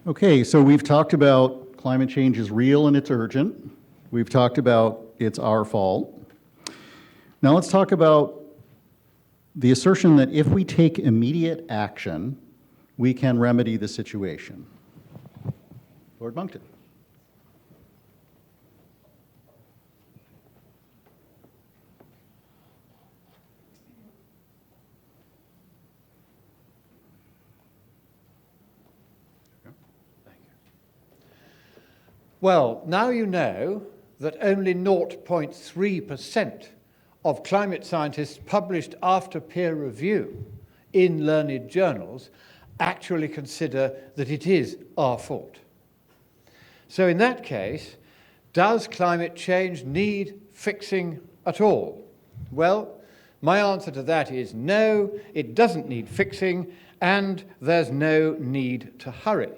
Okay, so we've talked about climate change is real and it's urgent. We've talked about it's our fault. Now let's talk about the assertion that if we take immediate action, we can remedy the situation. Lord Monkton. Well, now you know that only 0.3% of climate scientists published after peer review in learned journals actually consider that it is our fault. So in that case, does climate change need fixing at all? Well, my answer to that is no, it doesn't need fixing, and there's no need to hurry.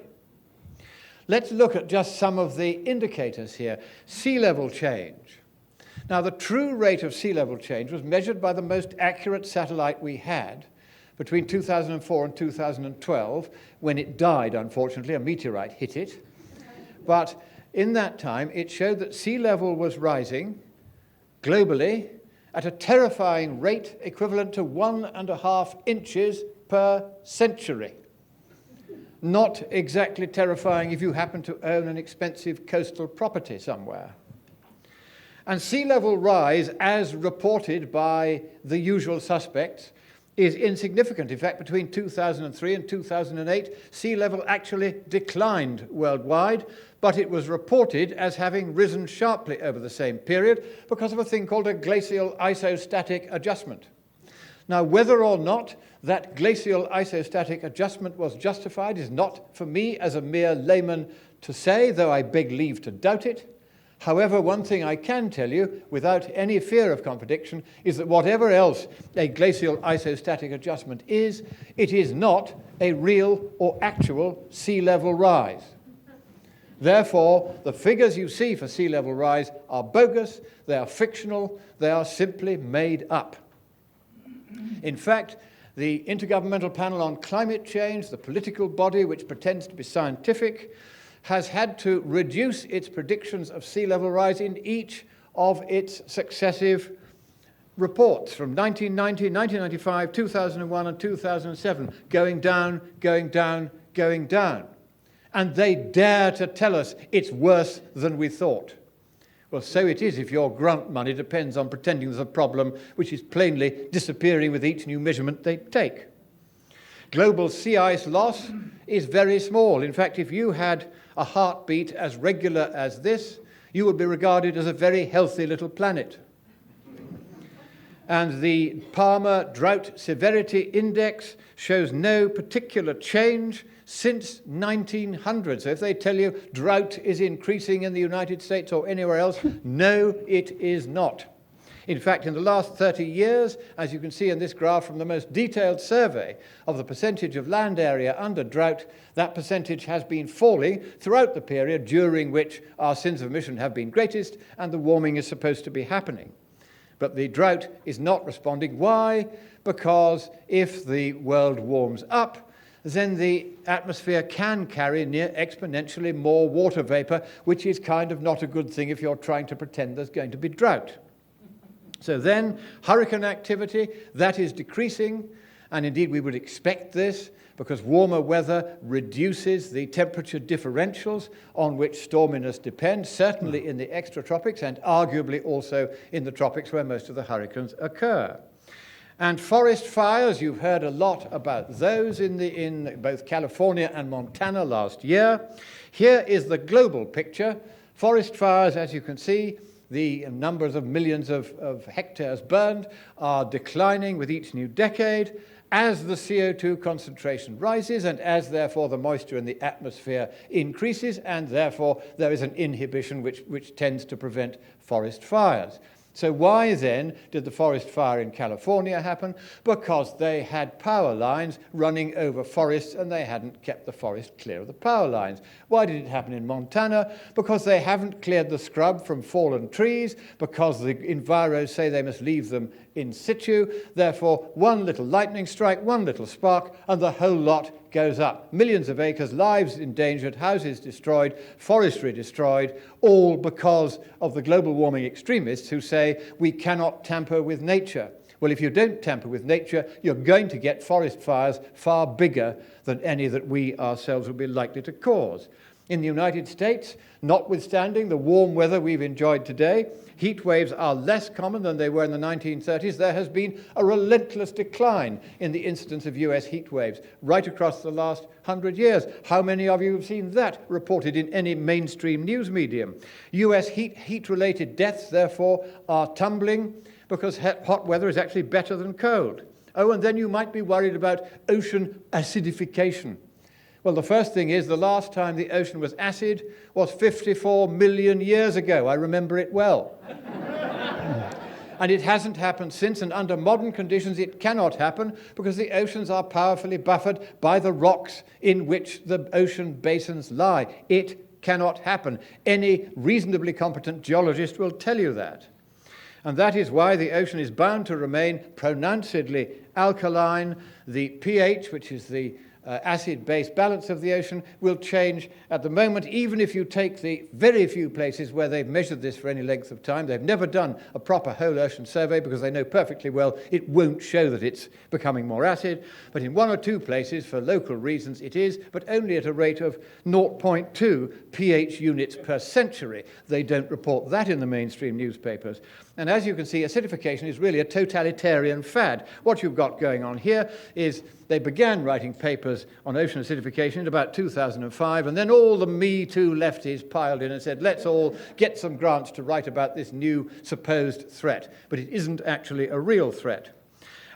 Let's look at just some of the indicators here. Sea level change. Now, the true rate of sea level change was measured by the most accurate satellite we had between 2004 and 2012, when it died, unfortunately. A meteorite hit it. But in that time, it showed that sea level was rising globally at a terrifying rate equivalent to 1.5 inches per century. Not exactly terrifying if you happen to own an expensive coastal property somewhere. And sea level rise, as reported by the usual suspects, is insignificant. In fact, between 2003 and 2008, sea level actually declined worldwide, but it was reported as having risen sharply over the same period because of a thing called a glacial isostatic adjustment. Now, whether or not that glacial isostatic adjustment was justified is not for me as a mere layman to say, though I beg leave to doubt it. However, one thing I can tell you, without any fear of contradiction, is that whatever else a glacial isostatic adjustment is, it is not a real or actual sea level rise. Therefore, the figures you see for sea level rise are bogus, they are fictional, they are simply made up. In fact, the Intergovernmental Panel on Climate Change, the political body which pretends to be scientific, has had to reduce its predictions of sea level rise in each of its successive reports from 1990, 1995, 2001 and 2007, going down, going down, going down. And they dare to tell us it's worse than we thought. Well, so it is if your grant money depends on pretending there's a problem which is plainly disappearing with each new measurement they take. Global sea ice loss is very small. In fact, if you had a heartbeat as regular as this, you would be regarded as a very healthy little planet. And the Palmer Drought Severity Index shows no particular change since 1900. So if they tell you drought is increasing in the United States or anywhere else, no, it is not. In fact, in the last 30 years, as you can see in this graph from the most detailed survey of the percentage of land area under drought, that percentage has been falling throughout the period during which our sins of omission have been greatest and the warming is supposed to be happening. But the drought is not responding. Why? Because if the world warms up, then the atmosphere can carry near exponentially more water vapor, which is kind of not a good thing if you're trying to pretend there's going to be drought. So then, hurricane activity, that is decreasing, and indeed we would expect this because warmer weather reduces the temperature differentials on which storminess depends, certainly in the extratropics and arguably also in the tropics where most of the hurricanes occur. And forest fires, you've heard a lot about those in both California and Montana last year. Here is the global picture. Forest fires, as you can see, the numbers of millions of hectares burned are declining with each new decade as the CO2 concentration rises and as, therefore, the moisture in the atmosphere increases, and, therefore, there is an inhibition which tends to prevent forest fires. So why then did the forest fire in California happen? Because they had power lines running over forests and they hadn't kept the forest clear of the power lines. Why did it happen in Montana? Because they haven't cleared the scrub from fallen trees, because the enviros say they must leave them in situ. Therefore, one little lightning strike, one little spark, and the whole lot goes up. Millions of acres, lives endangered, houses destroyed, forestry destroyed, all because of the global warming extremists who say we cannot tamper with nature. Well, if you don't tamper with nature, you're going to get forest fires far bigger than any that we ourselves would be likely to cause. In the United States, notwithstanding the warm weather we've enjoyed today, heat waves are less common than they were in the 1930s. There has been a relentless decline in the incidence of US heat waves right across the last 100 years. How many of you have seen that reported in any mainstream news medium? US heat-related deaths, therefore, are tumbling because hot weather is actually better than cold. Oh, and then you might be worried about ocean acidification. Well, the first thing is the last time the ocean was acid was 54 million years ago. I remember it well. And it hasn't happened since, and under modern conditions it cannot happen because the oceans are powerfully buffered by the rocks in which the ocean basins lie. It cannot happen. Any reasonably competent geologist will tell you that. And that is why the ocean is bound to remain pronouncedly alkaline. The pH, which is the acid-base balance of the ocean, will change at the moment, even if you take the very few places where they've measured this for any length of time. They've never done a proper whole ocean survey because they know perfectly well it won't show that it's becoming more acid. But in one or two places, for local reasons, it is, but only at a rate of 0.2 pH units per century. They don't report that in the mainstream newspapers. And as you can see, acidification is really a totalitarian fad. What you've got going on here is they began writing papers on ocean acidification in about 2005, and then all the Me Too lefties piled in and said, let's all get some grants to write about this new supposed threat. But it isn't actually a real threat.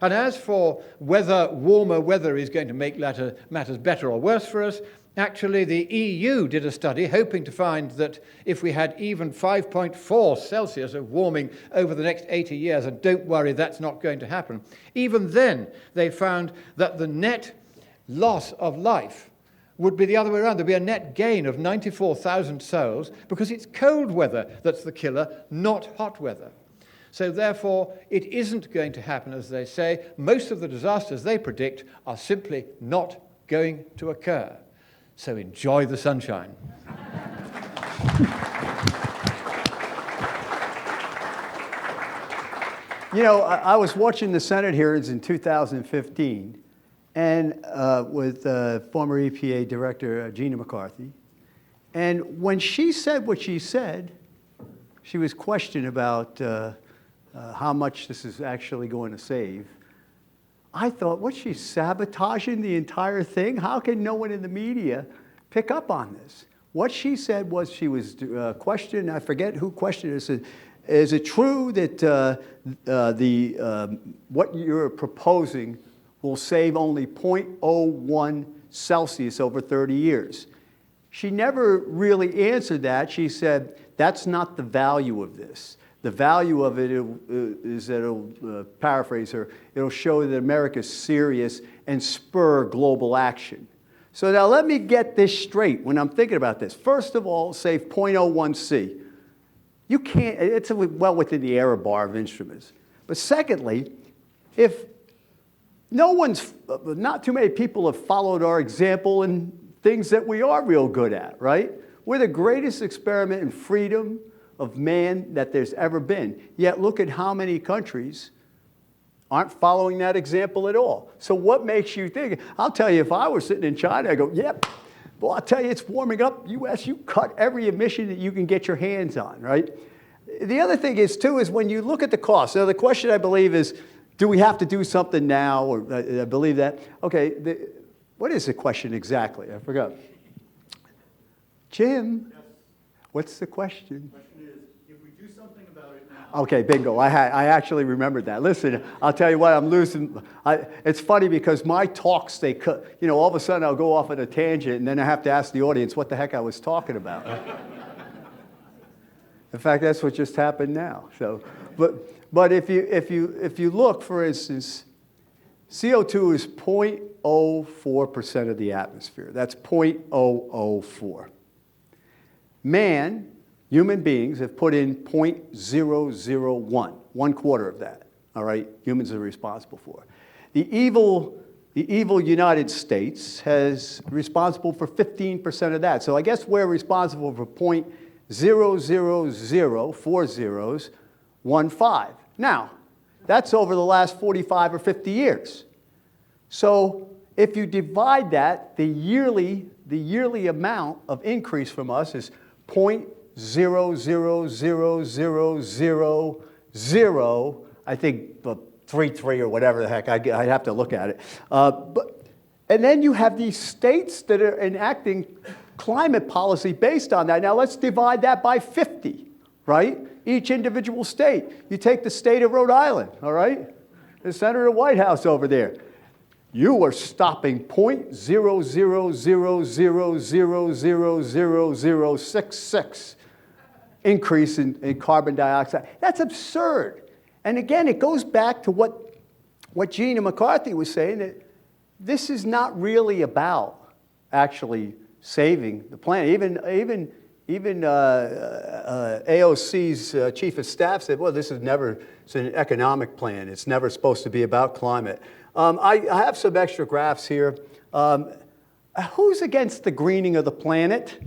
And as for whether warmer weather is going to make matters better or worse for us, actually, the EU did a study hoping to find that if we had even 5.4 Celsius of warming over the next 80 years, and don't worry, that's not going to happen, even then they found that the net loss of life would be the other way around. There'd be a net gain of 94,000 souls because it's cold weather that's the killer, not hot weather. So therefore, it isn't going to happen, as they say. Most of the disasters they predict are simply not going to occur. So enjoy the sunshine. You know, I was watching the Senate hearings in 2015 and with former EPA Director Gina McCarthy. And when she said what she said, she was questioned about how much this is actually going to save. I thought, what's she sabotaging the entire thing? How can no one in the media pick up on this? What she said was she was questioned, I forget who questioned her, said, is it true that what you're proposing will save only 0.01 Celsius over 30 years? She never really answered that. She said, that's not the value of this. The value of it is that it'll, paraphrase her, it'll show that America's serious and spur global action. So now let me get this straight when I'm thinking about this. First of all, save 0.01 C. You can't, it's well within the error bar of instruments. But secondly, if not too many people have followed our example in things that we are real good at, right? We're the greatest experiment in freedom of man that there's ever been. Yet look at how many countries aren't following that example at all. So what makes you think? I'll tell you, if I were sitting in China, I go, yep, well, I'll tell you, it's warming up. US, you cut every emission that you can get your hands on, right? The other thing is, too, is when you look at the cost. So the question, I believe, is, do we have to do something now? Or I believe that. Okay, what is the question exactly? I forgot. Jim, yes. What's the question? Okay, bingo. I actually remembered that. Listen, I'll tell you what, I'm losing. It's funny because my talks, they cut, you know, all of a sudden I'll go off on a tangent and then I have to ask the audience what the heck I was talking about. In fact, that's what just happened now. So, but if you look, for instance, CO2 is 0.04% of the atmosphere. That's 0.004. Man, human beings, have put in 0.001, 1/4 of that. All right, humans are responsible for. The evil United States is responsible for 15% of that. So I guess we're responsible for 0.0004015. Now, that's over the last 45 or 50 years. So if you divide that, the yearly amount of increase from us is 0.000000, I think, 33 or whatever the heck. I'd have to look at it. And then you have these states that are enacting climate policy based on that. Now let's divide that by 50, right? Each individual state. You take the state of Rhode Island, all right? The center of the White House over there. You are stopping 0.0000000066 increase in carbon dioxide. That's absurd. And again, it goes back to what Gina McCarthy was saying, that this is not really about actually saving the planet. Even AOC's chief of staff said, well, it's an economic plan. It's never supposed to be about climate. I have some extra graphs here. Who's against the greening of the planet?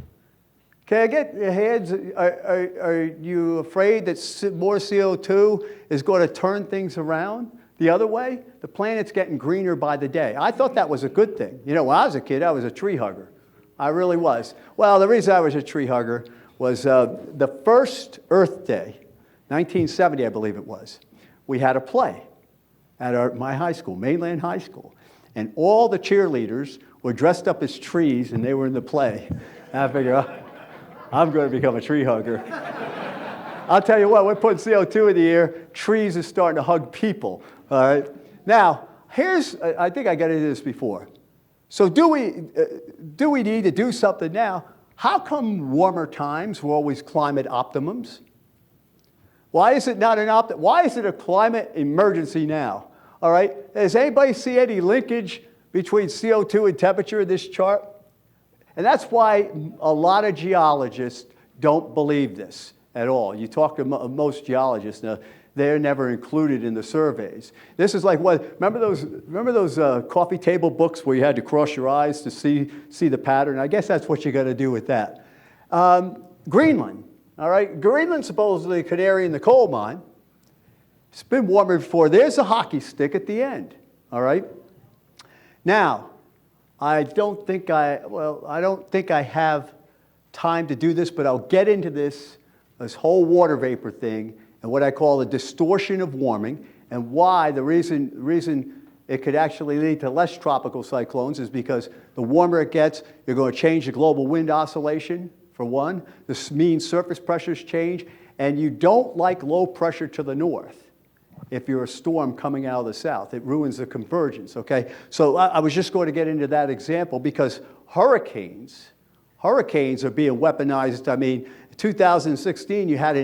Okay, I get your hands. Are you afraid that more CO2 is going to turn things around the other way? The planet's getting greener by the day. I thought that was a good thing. You know, when I was a kid, I was a tree hugger. I really was. Well, the reason I was a tree hugger was the first Earth Day, 1970, I believe it was. We had a play at my high school, Mainland High School. And all the cheerleaders were dressed up as trees, and they were in the play. And I figured, I'm going to become a tree hugger. I'll tell you what, we're putting CO2 in the air. Trees are starting to hug people. All right. Now, I think I got into this before. So do we need to do something now? How come warmer times were always climate optimums? Why is it not why is it a climate emergency now? All right. Does anybody see any linkage between CO2 and temperature in this chart? And that's why a lot of geologists don't believe this at all. You talk to most geologists, now, they're never included in the surveys. This is like what, remember those coffee table books where you had to cross your eyes to see the pattern? I guess that's what you got to do with that. Greenland, all right? Greenland's supposedly a canary in the coal mine. It's been warmer before. There's a hockey stick at the end, all right? Now, I don't think I have time to do this, but I'll get into this whole water vapor thing and what I call the distortion of warming, and why the reason it could actually lead to less tropical cyclones is because the warmer it gets, you're going to change the global wind oscillation, for one. The mean surface pressures change, and you don't like low pressure to the north. If you're a storm coming out of the south, it ruins the convergence, okay? So I was just going to get into that example because hurricanes are being weaponized. I mean, in 2016, you had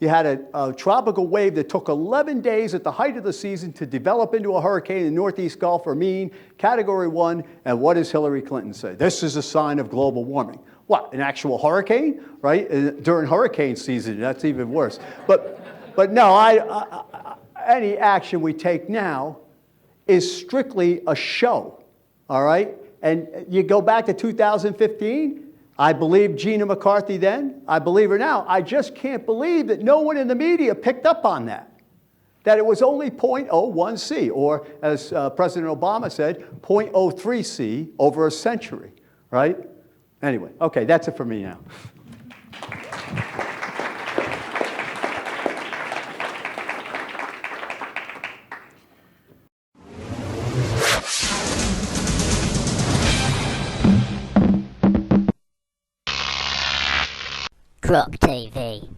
a tropical wave that took 11 days at the height of the season to develop into a hurricane in the Northeast Gulf, or mean, Category 1, and what does Hillary Clinton say? This is a sign of global warming. What, an actual hurricane, right? During hurricane season, that's even worse. But no, any action we take now is strictly a show, all right? And you go back to 2015, I believed Gina McCarthy then, I believe her now. I just can't believe that no one in the media picked up on that it was only 0.01 C, or as President Obama said, 0.03 C over a century, right? Anyway, okay, that's it for me now. Croc TV.